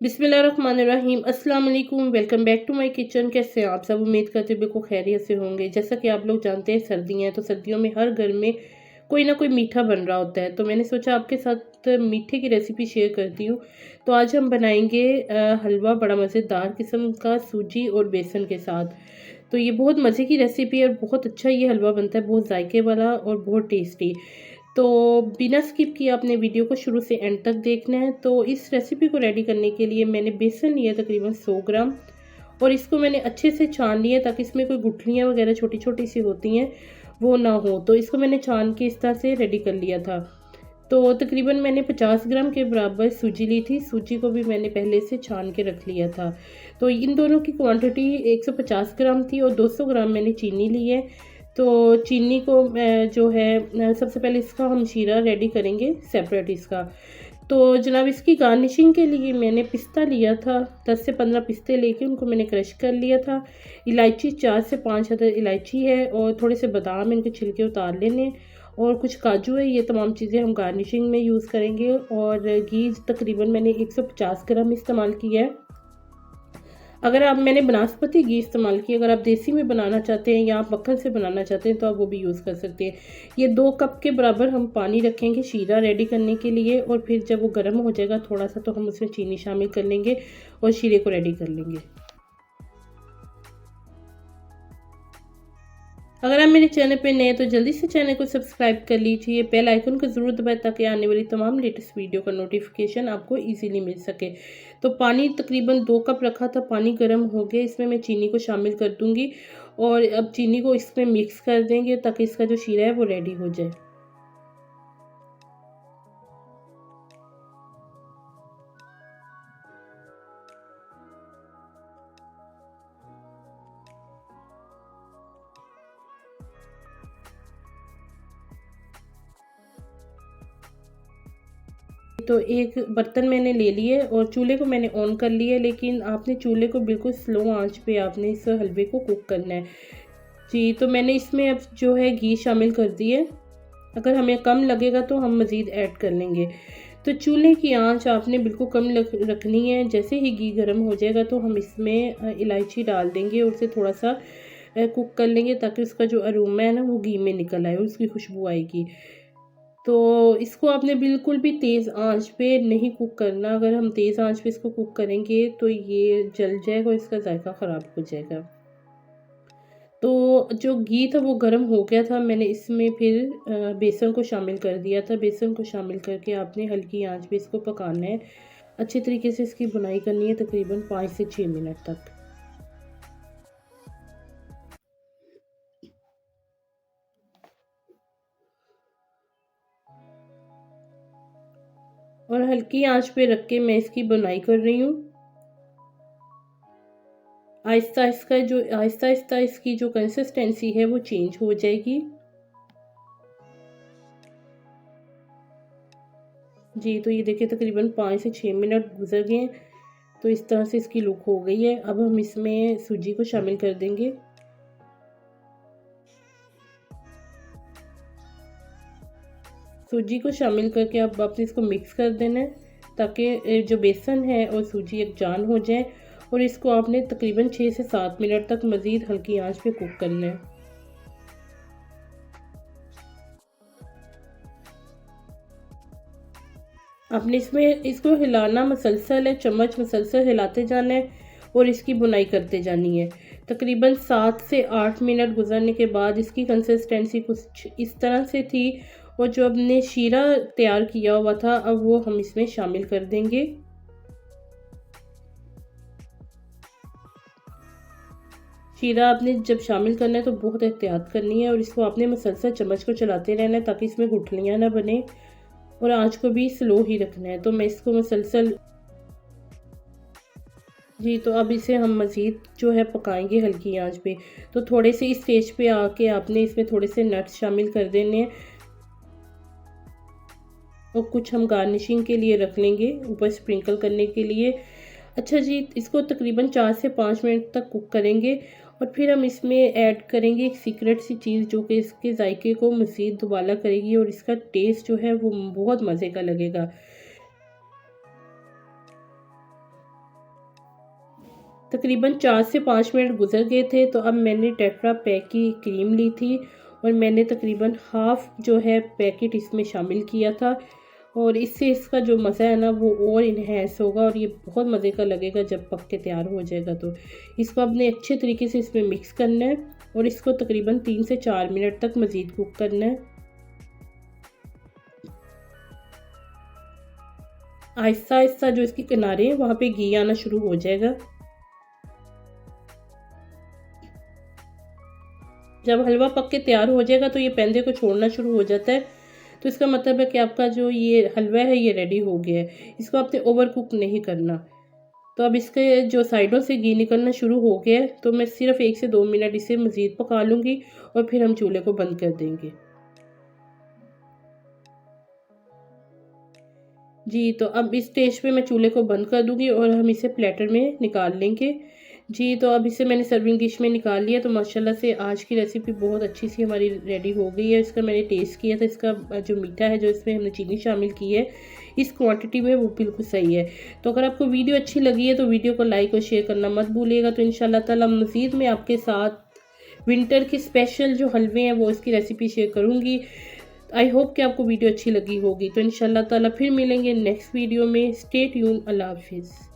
बिस्मिल्लाहिर्रहमानिर्रहीम अस्सलाम वालेकुम। Welcome back to my kitchen. कैसे हैं आप सब? उम्मीद करते हैं बिल्कुल खैरियत से होंगे। जैसा कि आप लोग जानते हैं सर्दियाँ हैं तो सर्दियों में हर घर में कोई ना कोई मीठा बन रहा होता है, तो मैंने सोचा आपके साथ मीठे की रेसिपी शेयर करती हूँ। तो आज हम बनाएंगे हलवा, बड़ा मज़ेदार किस्म का, सूजी और बेसन के साथ। तो ये बहुत मज़े की रेसिपी है और बहुत अच्छा ये हलवा बनता है, बहुत जायके वाला और बहुत टेस्टी। तो बिना स्किप किए आपने वीडियो को शुरू से एंड तक देखना है। तो इस रेसिपी को रेडी करने के लिए मैंने बेसन लिया तकरीबन 100 ग्राम, और इसको मैंने अच्छे से छान लिया ताकि इसमें कोई गुठलियाँ वगैरह छोटी छोटी सी होती हैं वो ना हो। तो इसको मैंने छान के इस तरह से रेडी कर लिया था। तो तकरीबन मैंने 50 ग्राम के बराबर सूजी ली थी। सूजी को भी मैंने पहले से छान के रख लिया था। तो इन दोनों की क्वांटिटी 150 ग्राम थी और 200 ग्राम मैंने चीनी ली है। तो चीनी को जो है सबसे पहले इसका हम शीरा रेडी करेंगे सेपरेट इसका। तो जनाब इसकी गार्निशिंग के लिए मैंने पिस्ता लिया था, 10 से 15 पिस्ते लेके उनको मैंने क्रश कर लिया था। इलायची 4 से 5 अदर इलायची है और थोड़े से बादाम, इनके छिलके उतार लेने, और कुछ काजू है। ये तमाम चीज़ें हम गार्निशिंग में यूज़ करेंगे। और घी तकरीबन मैंने 150 ग्राम इस्तेमाल किया है। अगर आप मैंने बनास्पति घी इस्तेमाल किया, अगर आप देसी में बनाना चाहते हैं या आप मक्खन से बनाना चाहते हैं तो आप वो भी यूज़ कर सकते हैं। ये 2 कप के बराबर हम पानी रखेंगे शीरा रेडी करने के लिए, और फिर जब वो गर्म हो जाएगा थोड़ा सा तो हम उसमें चीनी शामिल कर लेंगे और शीरे को रेडी कर लेंगे। अगर आप मेरे चैनल पे नए हैं तो जल्दी से चैनल को सब्सक्राइब कर लीजिए, बेल आइकन को ज़रूर दबाएं ताकि आने वाली तमाम लेटेस्ट वीडियो का नोटिफिकेशन आपको इजीली मिल सके। तो पानी तकरीबन 2 कप रखा था, पानी गर्म हो गया, इसमें मैं चीनी को शामिल कर दूंगी और अब चीनी को इसमें मिक्स कर देंगे ताकि इसका जो शीरा है वो रेडी हो जाए। तो एक बर्तन मैंने ले लिए और चूल्हे को मैंने ऑन कर लिया, लेकिन आपने चूल्हे को बिल्कुल स्लो आंच पे आपने इस हलवे को कुक करना है। जी, तो मैंने इसमें अब जो है घी शामिल कर दिए। अगर हमें कम लगेगा तो हम मज़ीद ऐड कर लेंगे। तो चूल्हे की आंच आपने बिल्कुल कम रखनी है। जैसे ही घी गर्म हो जाएगा तो हम इसमें इलायची डाल देंगे और उसे थोड़ा सा कुक कर लेंगे ताकि उसका जो अरोमा है ना वो घी में निकल आए और उसकी खुशबू आएगी। तो इसको आपने बिल्कुल भी तेज़ आंच पे नहीं कुक करना। अगर हम तेज़ आंच पे इसको कुक करेंगे तो ये जल जाएगा और इसका जायका ख़राब हो जाएगा। तो जो घी था वो गर्म हो गया था, मैंने इसमें फिर बेसन को शामिल कर दिया था। बेसन को शामिल करके आपने हल्की आंच पे इसको पकाना है। अच्छे तरीके से इसकी बुनाई करनी है तकरीबन 5 से 6 मिनट तक। और हल्की आंच पे रख के मैं इसकी बुनाई कर रही हूँ। आहिस्ता आहिस्ता इसकी जो कंसिस्टेंसी है वो चेंज हो जाएगी। जी, तो ये देखिए तकरीबन 5 से 6 मिनट गुजर गए हैं। तो इस तरह से इसकी लुक हो गई है। अब हम इसमें सूजी को शामिल कर देंगे। सूजी को शामिल करके अब आपने इसको मिक्स कर देना है ताकि जो बेसन है और सूजी एक जान हो जाए, और इसको आपने तकरीबन 6 से 7 मिनट तक मज़ीद हल्की आंच पे कुक करना है। आपने इसमें इसको हिलाना मसलसल है, चम्मच मसलसल हिलाते जाना है और इसकी बुनाई करते जानी है। तकरीबन 7 से 8 मिनट गुजरने के बाद इसकी कंसिस्टेंसी कुछ इस तरह से थी, और जो हमने शीरा तैयार किया हुआ था अब वो हम इसमें शामिल कर देंगे। शीरा आपने जब शामिल करना है तो बहुत एहतियात करनी है और इसको आपने मसलसल चम्मच को चलाते रहना है ताकि इसमें गुठलियाँ ना बने, और आंच को भी स्लो ही रखना है। तो मैं इसको मसलसल जी, तो अब इसे हम मज़ीद जो है पकाएंगे हल्की आंच पे। तो थोड़े से इस स्टेज पे आके आपने इसमें थोड़े से नट्स शामिल कर देने हैं और कुछ हम गार्निशिंग के लिए रख लेंगे ऊपर स्प्रिंकल करने के लिए। अच्छा जी, इसको तकरीबन 4 से 5 मिनट तक कुक करेंगे और फिर हम इसमें ऐड करेंगे एक सीक्रेट सी चीज़ जो कि इसके जायके को मज़ीद दुबाला करेगी और इसका टेस्ट जो है वो बहुत मज़े का लगेगा। तकरीबन 4 से 5 मिनट गुजर गए थे। तो अब मैंने टेट्रा पैक की क्रीम ली थी और मैंने तकरीबन हाफ जो है पैकेट इसमें शामिल किया था, और इससे इसका जो मज़ा है ना वो और इन्हेंस होगा और ये बहुत मज़े का लगेगा जब पक के तैयार हो जाएगा। तो इसको आपने अच्छे तरीके से इसमें मिक्स करना है और इसको तकरीबन 3 से 4 मिनट तक मज़ीद कुक करना है। आहिस्ता आहिस्ता जो इसके किनारे हैं वहाँ पे घी आना शुरू हो जाएगा। जब हलवा पक के तैयार हो जाएगा तो ये पैंदे को छोड़ना शुरू हो जाता है, तो इसका मतलब है कि आपका जो ये हलवा है ये रेडी हो गया है। इसको आपने ओवर कुक नहीं करना। तो अब इसके जो साइडों से घी निकलना शुरू हो गया है, तो मैं सिर्फ 1 से 2 मिनट इसे मज़ीद पका लूँगी और फिर हम चूल्हे को बंद कर देंगे। जी, तो अब इस स्टेज पे मैं चूल्हे को बंद कर दूँगी और हम इसे प्लेटर में निकाल लेंगे। जी, तो अब इसे मैंने सर्विंग डिश में निकाल लिया। तो माशाल्लाह से आज की रेसिपी बहुत अच्छी सी हमारी रेडी हो गई है। इसका मैंने टेस्ट किया था, इसका जो मीठा है जो इसमें हमने चीनी शामिल की है इस क्वांटिटी में वो बिल्कुल सही है। तो अगर आपको वीडियो अच्छी लगी है तो वीडियो को लाइक और शेयर करना मत भूलिएगा। तो इंशाल्लाह ताला मज़ीद मैं आपके साथ विंटर के स्पेशल जो हलवे हैं वो इसकी रेसिपी शेयर करूँगी। आई होप कि आपको वीडियो अच्छी लगी होगी। तो इंशाल्लाह ताला फिर मिलेंगे नेक्स्ट वीडियो में। Stay tune. अल्लाह हाफिज़।